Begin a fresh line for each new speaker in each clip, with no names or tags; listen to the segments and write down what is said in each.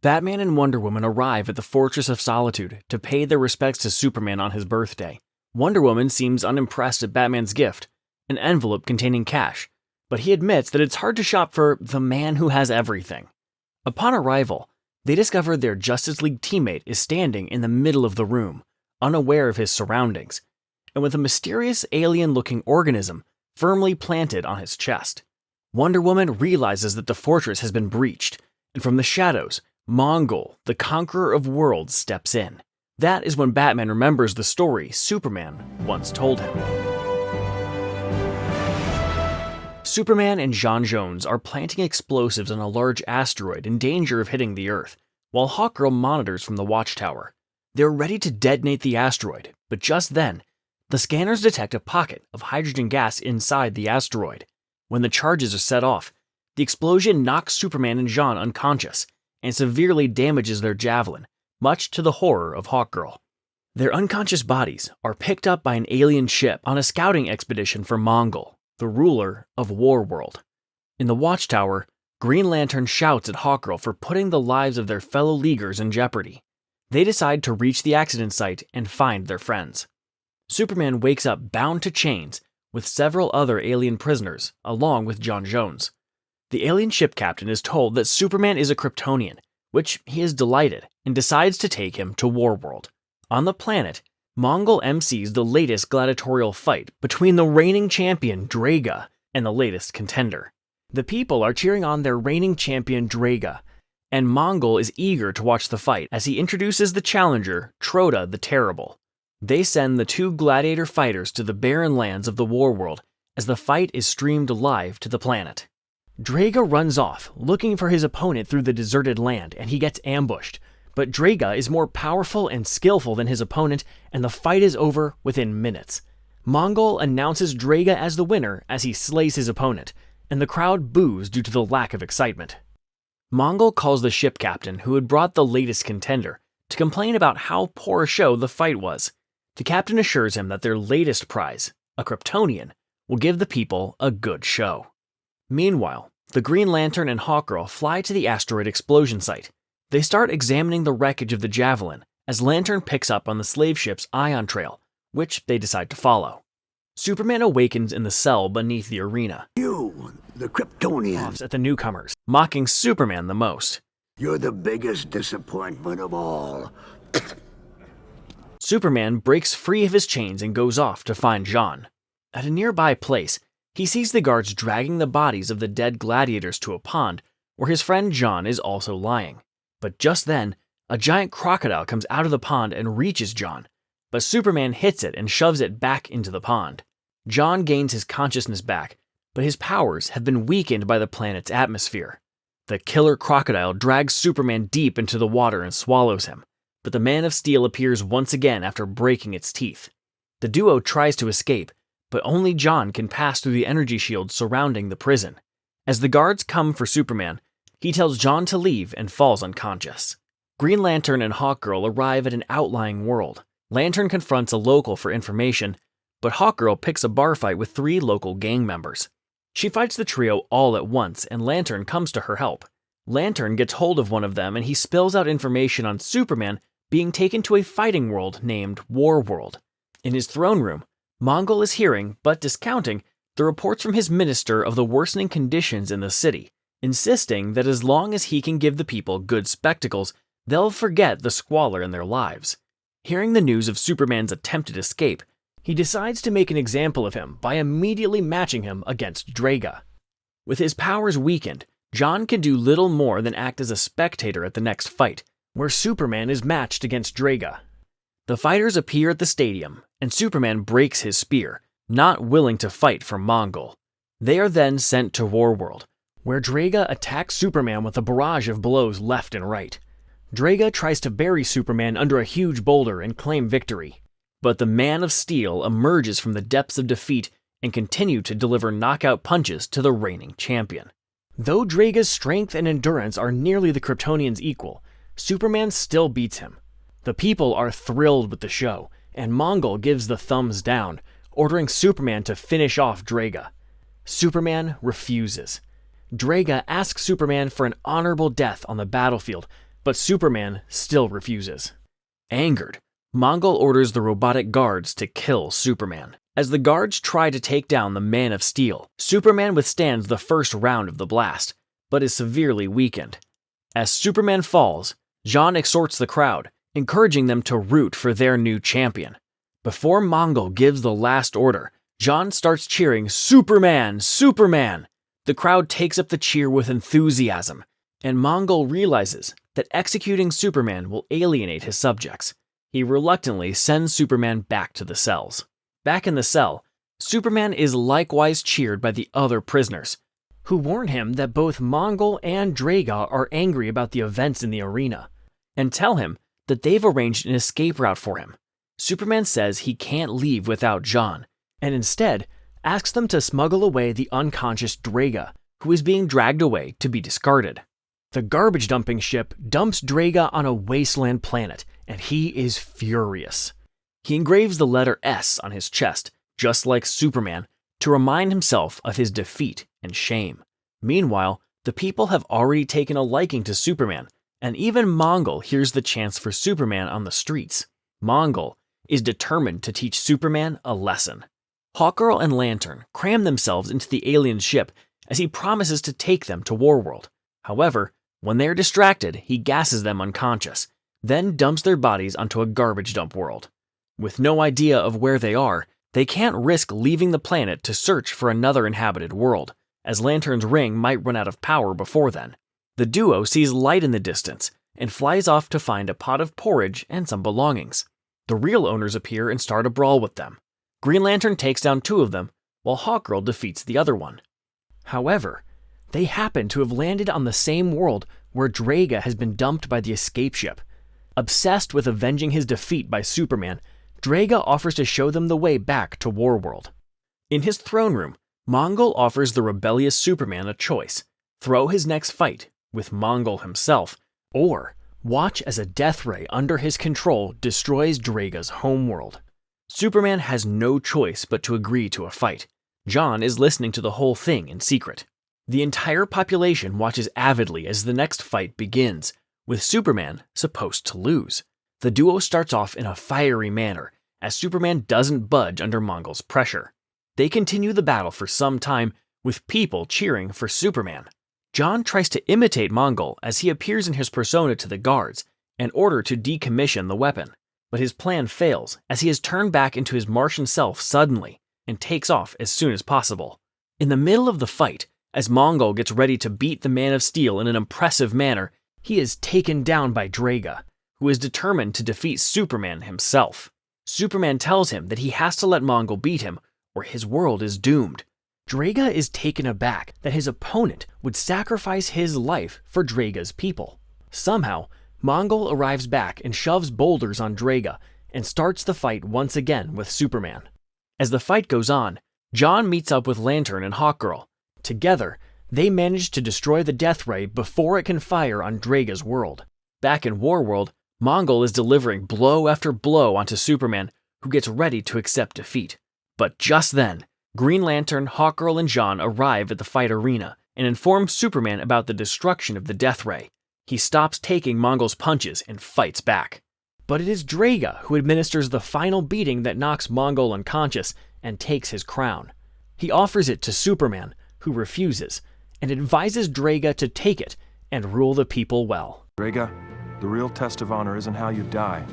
Batman and Wonder Woman arrive at the Fortress of Solitude to pay their respects to Superman on his birthday. Wonder Woman seems unimpressed at Batman's gift, an envelope containing cash, but he admits that it's hard to shop for the man who has everything. Upon arrival, they discover their Justice League teammate is standing in the middle of the room, unaware of his surroundings, and with a mysterious alien-looking organism firmly planted on his chest. Wonder Woman realizes that the fortress has been breached, and from the shadows, Mongul, the conqueror of worlds, steps in. That is when Batman remembers the story Superman once told him. Superman and J'onn J'onzz are planting explosives on a large asteroid in danger of hitting the Earth, while Hawkgirl monitors from the watchtower. They're ready to detonate the asteroid, but just then, the scanners detect a pocket of hydrogen gas inside the asteroid. When the charges are set off, the explosion knocks Superman and J'onn unconscious and severely damages their javelin, much to the horror of Hawkgirl. Their unconscious bodies are picked up by an alien ship on a scouting expedition for Mongul, the ruler of Warworld. In the watchtower, Green Lantern shouts at Hawkgirl for putting the lives of their fellow Leaguers in jeopardy. They decide to reach the accident site and find their friends. Superman wakes up bound to chains with several other alien prisoners, along with J'onn J'onzz. The alien ship captain is told that Superman is a Kryptonian, which he is delighted, and decides to take him to Warworld. On the planet, Mongul MCs the latest gladiatorial fight between the reigning champion Draaga and the latest contender. The people are cheering on their reigning champion Draaga, and Mongul is eager to watch the fight as he introduces the challenger, Troda the Terrible. They send the two gladiator fighters to the barren lands of the Warworld as the fight is streamed live to the planet. Draaga runs off, looking for his opponent through the deserted land, and he gets ambushed. But Draaga is more powerful and skillful than his opponent, and the fight is over within minutes. Mongul announces Draaga as the winner as he slays his opponent, and the crowd boos due to the lack of excitement. Mongul calls the ship captain who had brought the latest contender to complain about how poor a show the fight was. The captain assures him that their latest prize, a Kryptonian, will give the people a good show. Meanwhile, the Green Lantern and Hawkgirl fly to the asteroid explosion site. They start examining the wreckage of the Javelin as Lantern picks up on the slave ship's ion trail, which they decide to follow. Superman awakens in the cell beneath the arena.
You, the Kryptonian.
Laughs at the newcomers, mocking Superman the most.
You're the biggest disappointment of all.
Superman breaks free of his chains and goes off to find J'onn. At a nearby place, he sees the guards dragging the bodies of the dead gladiators to a pond where his friend J'onn is also lying. But just then, a giant crocodile comes out of the pond and reaches J'onn, but Superman hits it and shoves it back into the pond. J'onn gains his consciousness back, but his powers have been weakened by the planet's atmosphere. The killer crocodile drags Superman deep into the water and swallows him, but the Man of Steel appears once again after breaking its teeth. The duo tries to escape, but only J'onn can pass through the energy shield surrounding the prison. As the guards come for Superman, he tells J'onn to leave and falls unconscious. Green Lantern and Hawkgirl arrive at an outlying world. Lantern confronts a local for information, but Hawkgirl picks a bar fight with 3 local gang members. She fights the trio all at once, and Lantern comes to her help. Lantern gets hold of one of them, and he spills out information on Superman being taken to a fighting world named Warworld. In his throne room, Mongul is hearing, but discounting, the reports from his minister of the worsening conditions in the city, insisting that as long as he can give the people good spectacles, they'll forget the squalor in their lives. Hearing the news of Superman's attempted escape, he decides to make an example of him by immediately matching him against Draaga. With his powers weakened, J'onn can do little more than act as a spectator at the next fight, where Superman is matched against Draaga. The fighters appear at the stadium, and Superman breaks his spear, not willing to fight for Mongul. They are then sent to Warworld, where Draaga attacks Superman with a barrage of blows left and right. Draaga tries to bury Superman under a huge boulder and claim victory, but the Man of Steel emerges from the depths of defeat and continues to deliver knockout punches to the reigning champion. Though Draaga's strength and endurance are nearly the Kryptonians' equal, Superman still beats him. The people are thrilled with the show, and Mongul gives the thumbs down, ordering Superman to finish off Draaga. Superman refuses. Draaga asks Superman for an honorable death on the battlefield, but Superman still refuses. Angered, Mongul orders the robotic guards to kill Superman. As the guards try to take down the Man of Steel, Superman withstands the first round of the blast, but is severely weakened. As Superman falls, John exhorts the crowd, encouraging them to root for their new champion. Before Mongul gives the last order, John starts cheering, "Superman! Superman!" The crowd takes up the cheer with enthusiasm, and Mongul realizes that executing Superman will alienate his subjects. He reluctantly sends Superman back to the cells. Back in the cell, Superman is likewise cheered by the other prisoners, who warn him that both Mongul and Draaga are angry about the events in the arena, and tell him that they've arranged an escape route for him. Superman says he can't leave without John, and instead asks them to smuggle away the unconscious Draaga, who is being dragged away to be discarded. The garbage dumping ship dumps Draaga on a wasteland planet, and he is furious. He engraves the letter S on his chest, just like Superman, to remind himself of his defeat and shame. Meanwhile, the people have already taken a liking to Superman, and even Mongul hears the chants for Superman on the streets. Mongul is determined to teach Superman a lesson. Hawkgirl and Lantern cram themselves into the alien ship as he promises to take them to Warworld. However, when they are distracted, he gasses them unconscious, then dumps their bodies onto a garbage dump world. With no idea of where they are, they can't risk leaving the planet to search for another inhabited world, as Lantern's ring might run out of power before then. The duo sees light in the distance and flies off to find a pot of porridge and some belongings. The real owners appear and start a brawl with them. Green Lantern takes down two of them, while Hawkgirl defeats the other one. However, they happen to have landed on the same world where Draaga has been dumped by the escape ship. Obsessed with avenging his defeat by Superman, Draaga offers to show them the way back to Warworld. In his throne room, Mongul offers the rebellious Superman a choice: throw his next fight with Mongul himself, or watch as a death ray under his control destroys Draaga's homeworld. Superman has no choice but to agree to a fight. John is listening to the whole thing in secret. The entire population watches avidly as the next fight begins, with Superman supposed to lose. The duo starts off in a fiery manner, as Superman doesn't budge under Mongul's pressure. They continue the battle for some time, with people cheering for Superman. John tries to imitate Mongul as he appears in his persona to the guards, in order to decommission the weapon. But his plan fails, as he is turned back into his Martian self suddenly, and takes off as soon as possible. In the middle of the fight, as Mongul gets ready to beat the Man of Steel in an impressive manner, he is taken down by Draaga, who is determined to defeat Superman himself. Superman tells him that he has to let Mongul beat him, or his world is doomed. Draaga is taken aback that his opponent would sacrifice his life for Draaga's people. Somehow, Mongul arrives back and shoves boulders on Draaga, and starts the fight once again with Superman. As the fight goes on, John meets up with Lantern and Hawkgirl. Together, they manage to destroy the Death Ray before it can fire on Draaga's world. Back in Warworld, Mongul is delivering blow after blow onto Superman, who gets ready to accept defeat. But just then, Green Lantern, Hawkgirl, and John arrive at the fight arena and inform Superman about the destruction of the Death Ray. He stops taking Mongul's punches and fights back. But it is Draaga who administers the final beating that knocks Mongul unconscious and takes his crown. He offers it to Superman, who refuses, and advises Draaga to take it and rule the people well.
Draaga, the real test of honor isn't how you die,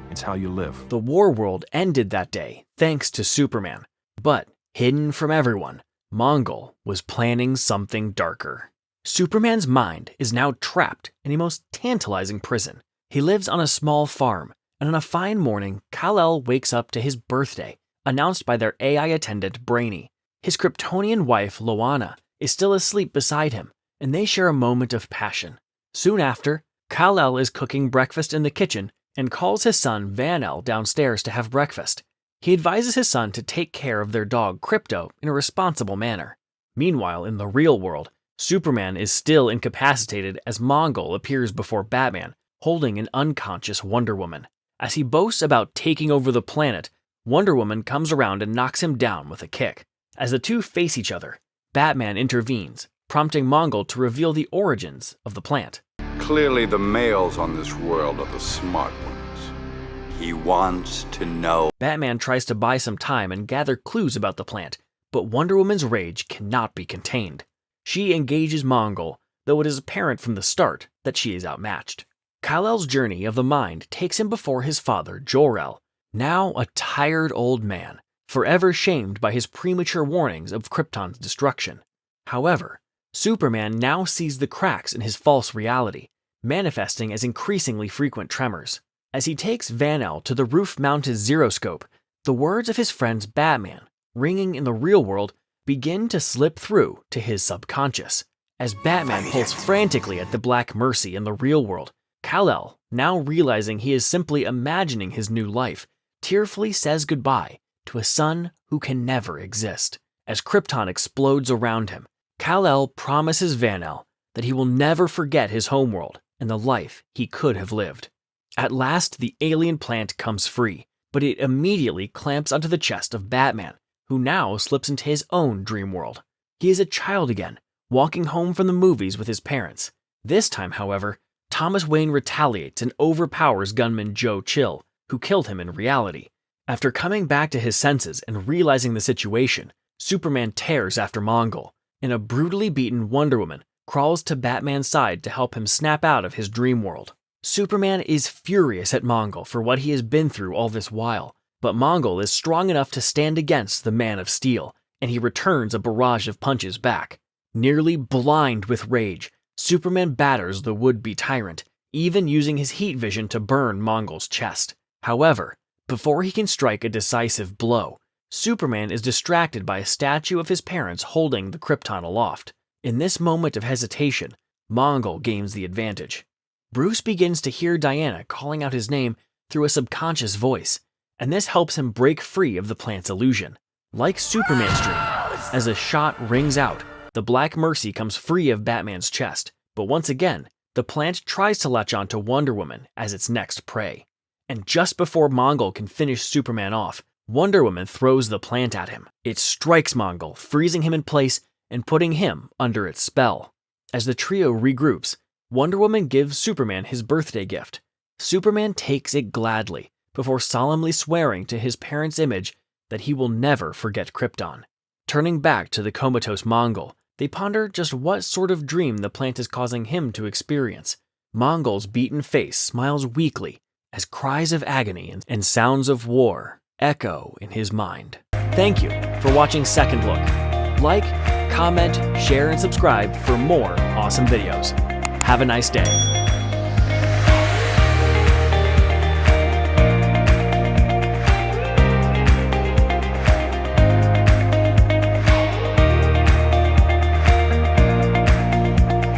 it's how you live.
The Warworld ended that day thanks to Superman, but hidden from everyone, Mongul was planning something darker. Superman's mind is now trapped in a most tantalizing prison. He lives on a small farm, and on a fine morning, Kal-El wakes up to his birthday, announced by their AI attendant Brainy. His Kryptonian wife, Loana, is still asleep beside him, and they share a moment of passion. Soon after, Kal-El is cooking breakfast in the kitchen and calls his son Van-El downstairs to have breakfast. He advises his son to take care of their dog Krypto in a responsible manner. Meanwhile, in the real world, Superman is still incapacitated as Mongul appears before Batman, holding an unconscious Wonder Woman. As he boasts about taking over the planet, Wonder Woman comes around and knocks him down with a kick. As the two face each other, Batman intervenes, prompting Mongul to reveal the origins of the plant.
Clearly the males on this world are the smart ones. He wants to know.
Batman tries to buy some time and gather clues about the plant, but Wonder Woman's rage cannot be contained. She engages Mongul, though it is apparent from the start that she is outmatched. Kal-El's journey of the mind takes him before his father, Jor-El, now a tired old man, forever shamed by his premature warnings of Krypton's destruction. However, Superman now sees the cracks in his false reality, manifesting as increasingly frequent tremors. As he takes Van-El to the roof-mounted Zeroscope, the words of his friend's Batman, ringing in the real world, begin to slip through to his subconscious. As Batman pulls frantically at the Black Mercy in the real world, Kal-El, now realizing he is simply imagining his new life, tearfully says goodbye to a son who can never exist. As Krypton explodes around him, Kal-El promises Van-El that he will never forget his homeworld and the life he could have lived. At last, the alien plant comes free, but it immediately clamps onto the chest of Batman, who now slips into his own dream world. He is a child again, walking home from the movies with his parents. This time, however, Thomas Wayne retaliates and overpowers gunman Joe Chill, who killed him in reality. After coming back to his senses and realizing the situation, Superman tears after Mongul, and a brutally beaten Wonder Woman crawls to Batman's side to help him snap out of his dream world. Superman is furious at Mongul for what he has been through all this while, but Mongul is strong enough to stand against the Man of Steel, and he returns a barrage of punches back. Nearly blind with rage, Superman batters the would-be tyrant, even using his heat vision to burn Mongul's chest. However, before he can strike a decisive blow, Superman is distracted by a statue of his parents holding the Krypton aloft. In this moment of hesitation, Mongul gains the advantage. Bruce begins to hear Diana calling out his name through a subconscious voice, and this helps him break free of the plant's illusion. Like Superman's dream, as a shot rings out, the Black Mercy comes free of Batman's chest, but once again, the plant tries to latch on to Wonder Woman as its next prey. And just before Mongul can finish Superman off, Wonder Woman throws the plant at him. It strikes Mongul, freezing him in place and putting him under its spell. As the trio regroups, Wonder Woman gives Superman his birthday gift. Superman takes it gladly, before solemnly swearing to his parents' image that he will never forget Krypton. Turning back to the comatose Mongul, they ponder just what sort of dream the plant is causing him to experience. Mongul's beaten face smiles weakly as cries of agony and sounds of war echo in his mind. Thank you for watching Second Look. Like, comment, share, and subscribe for more awesome videos. Have a nice day.